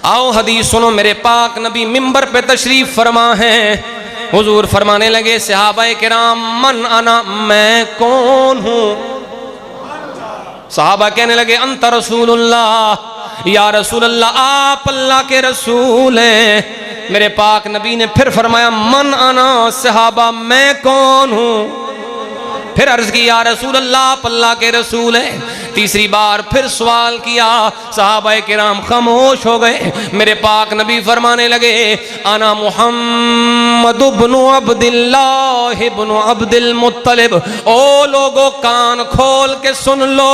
आओ हदीस सुनो। मेरे पाक नबी मिंबर पे तशरीफ फरमा है। हुजूर फरमाने लगे सहाबाए किराम मन अना, मैं कौन हूँ? सहाबा कहने लगे अंत रसूलुल्लाह, या रसूल अल्लाह आप अल्लाह के रसूल हैं। मेरे पाक नबी ने फिर फरमाया मन अना, सहाबा मैं कौन हूँ? फिर अर्ज की या रसूल अल्लाह आप अल्लाह के रसूल हैं। तीसरी बार फिर सवाल किया, सहाबाए किराम खामोश हो गए। मेरे पाक नबी फरमाने लगे अना मुहम्मद इब्नु अब्दिल्लाह इब्नु अब्दुल मुत्तलिब। ओ लोगो कान खोल के सुन लो,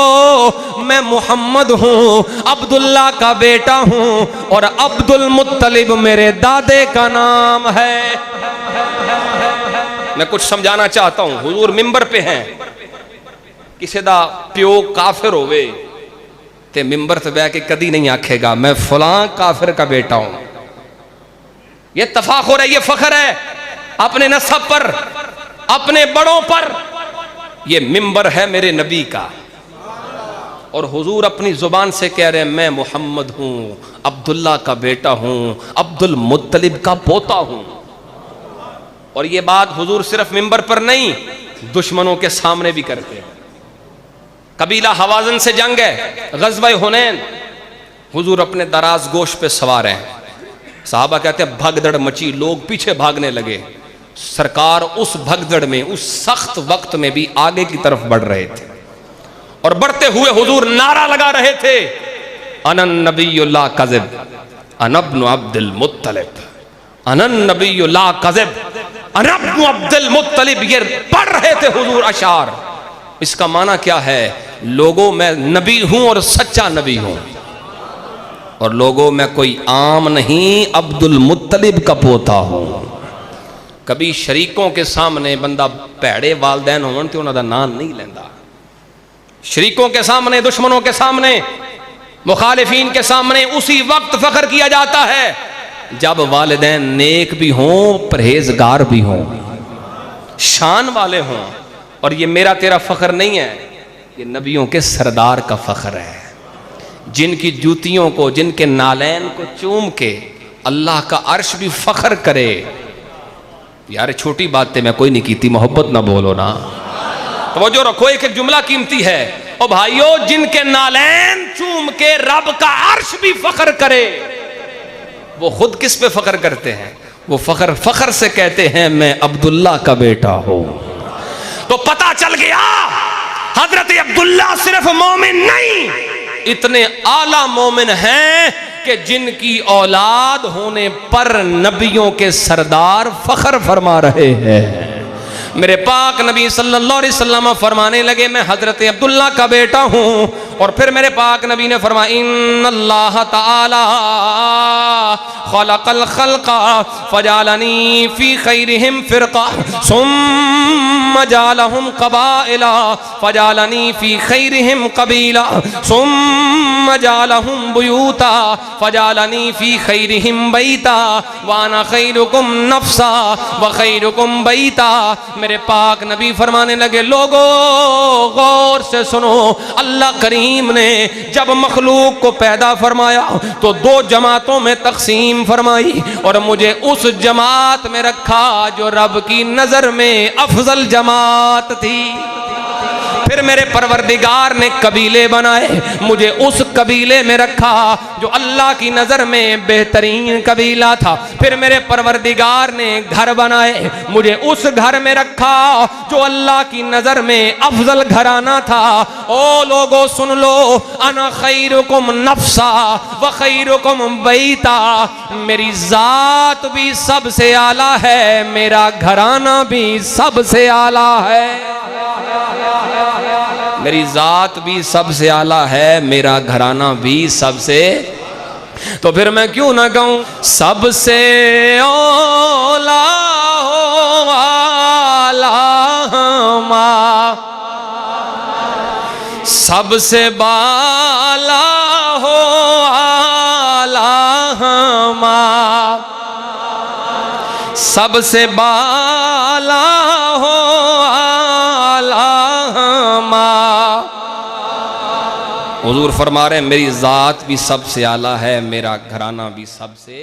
मैं मुहम्मद हूँ, अब्दुल्ला का बेटा हूँ और अब्दुल मुत्तलिब मेरे दादे का नाम है। मैं कुछ समझाना चाहता हूं। हुजूर मिंबर पे हैं, किसी दा प्यो काफिर होवे ते मिंबर ते बैठ के कदी नहीं आखेगा मैं फलां काफिर का बेटा हूं। ये तफाखुर है, ये फख्र है अपने नसब पर, अपने बड़ों पर। ये मिंबर है मेरे नबी का और हुजूर अपनी जुबान से कह रहे हैं मैं मोहम्मद हूं, अब्दुल्ला का बेटा हूं, अब्दुल मुत्तलिब का पोता हूं। और ये बात हुजूर सिर्फ मिंबर पर नहीं, दुश्मनों के सामने भी करते हैं। कबीला हवाजन से जंग है, ग़ज़वा हुनैन, हुजूर अपने दराज गोश पे सवार हैं। साहबा कहते हैं भगदड़ मची, लोग पीछे भागने लगे। सरकार उस भगदड़ में, उस सख्त वक्त में भी आगे की तरफ बढ़ रहे थे और बढ़ते हुए हुजूर नारा लगा रहे थे अनन नबिय्यु ला कज़िब अना इब्नु अब्दुल मुत्तलिब, अनन नबिय्यु ला कज़िब अना इब्नु अब्दुल मुत्तलिब। ये पढ़ रहे थे हुजूर अशार। इसका माना क्या है? लोगों मैं नबी हूं और सच्चा नबी हूं, और लोगों मैं कोई आम नहीं, अब्दुल मुत्तलिब का पोता हूं। कभी शरीकों के सामने बंदा भैड़े वालदैन होवन ते उन्हां दा नाम नहीं लेंदा। शरीकों के सामने, दुश्मनों के सामने, मुखालिफीन के सामने उसी वक्त फख्र किया जाता है जब वालिदैन नेक भी हों, परहेजगार भी हों, शान वाले हों। और ये मेरा तेरा फख्र नहीं है, ये नबियों के सरदार का फख्र है, जिनकी जूतियों को, जिनके नालैन को चूम के अल्लाह का अर्श भी फख्र करे। यार छोटी बातें मैं कोई नहीं कीती, मोहब्बत ना बोलो ना, तवज्जो रखो, एक एक जुमला कीमती है। ओ भाइयों, जिनके नालैन चूम के रब का अर्श भी फख्र करे, वो खुद किस पे फख्र करते हैं? वो फख्र से कहते हैं मैं अब्दुल्ला का बेटा हूं। तो पता चल गया हजरत अब्दुल्ला सिर्फ मोमिन नहीं, इतने आला मोमिन हैं कि जिनकी औलाद होने पर नबियों के सरदार फख्र फरमा रहे हैं। मेरे पाक नबी सल्लल्लाहु अलैहि वसल्लम फरमाने लगे मैं हजरत अब्दुल्ला का बेटा हूं। और फिर मेरे पाक नबी ने फरमाया इन्नल्लाह ताला खलक़ल खल्क़ा फजालनी फी खैरिहिम फ़िरक़ा सुम्मा जालहुम क़बाइला फजालनी फी खैरिहिम क़बीला सुम्मा जालहुम बुयूता फजालनी फी खैरिहिम बैता वाना खैरुकुम नफ्सा व खैरुकुम बैता। मेरे पाक नबी फरमाने लगे लोगो गौर से सुनो, अल्लाह करीम ने जब मखलूक को पैदा फरमाया तो दो जमातों में तकसीम फरमाई और मुझे उस जमात में रखा जो रब की नजर में अफजल जमात थी। फिर मेरे परवरदिगार ने कबीले बनाए, मुझे उस कबीले में रखा जो अल्लाह की नज़र में बेहतरीन कबीला था। फिर मेरे परवरदिगार ने घर बनाए, मुझे उस घर में रखा जो अल्लाह की नज़र में अफजल घराना था। ओ लोगो सुन लो, अना खैरुकुम नफ्सा व खैरुकुम बैता। मेरी ज़ात भी सबसे आला है, मेरा घराना भी सबसे आला है। मेरी ज़ात भी सबसे आला है, मेरा घराना भी सबसे। तो फिर मैं क्यों ना कहूं सबसे औला हो आला माँ, सबसे बाला हो आला माँ, सबसे बाला हो आला माँ। हुजूर फरमा रहे हैं मेरी ज़ात भी सबसे आला है, मेरा घराना भी सबसे